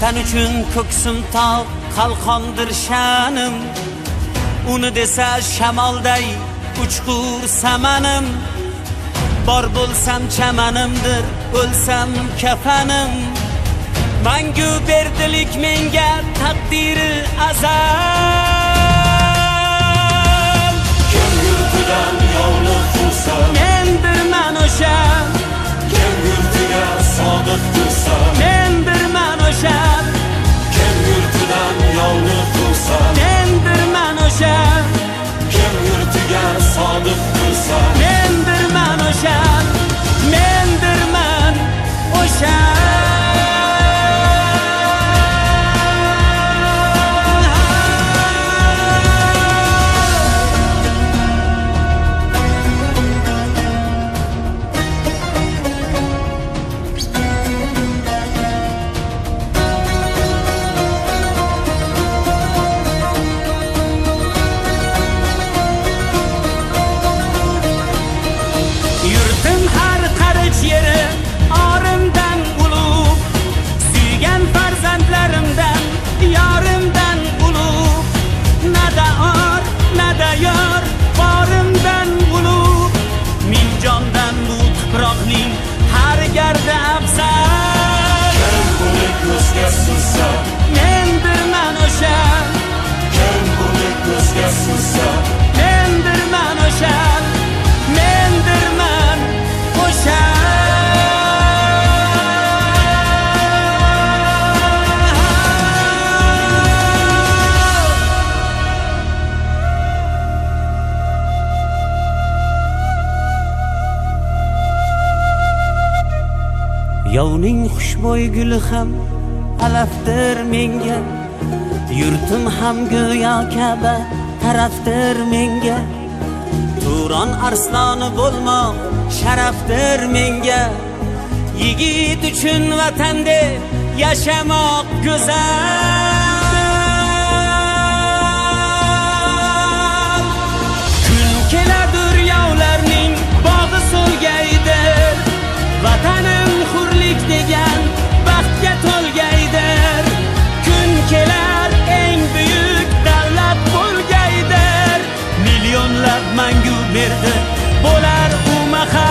Vatan uchun ko'ksim tog' qalqondir sha'nim, uni desa shamolday uchqur samanim. Bor bo'lsam chamanimdir, o'lsam kafanim. Mangu berdilik menga taqdiri azal. Kim yurtidan yovliq qilsa, Mendirman o'sha. kim yurtiga sodiq tursa, Mendirman o'sha. kim yurtidan yovliq qilsa, Mendirman o'sha. kim yurtiga sodiq tursa, Mendirman o'sha. Mendirman o'sha. Yurtim har qarich yeri orimdan ulug', suygan farzandlarimdan yorimdan ulug'. Nada or, nada yor, borimdan ulug'. Ming jondan bu tuproqning har gardi afzal. kim buni ko'zga sursa, Mendirman o'sha. kim buni ko'zga sursa, Mendirman o'sha. Mendirman o'sha. Yovning xushbo'y guli ham alafdir menga, yurtim ham go'yo Ka'ba tarafdir menga. Turon arsloni bo'lmoq sharafdir menga, yigit uchun vatanda yashamoq go'zal. Kun keladur yovlarning bog'i so'lgaydir, vatanim hurlik degan baxtga to'lgaydir. Kun kelar eng buyuk davlat bo'lgaydir, millionlab mangu berdi bo'lar u mahal.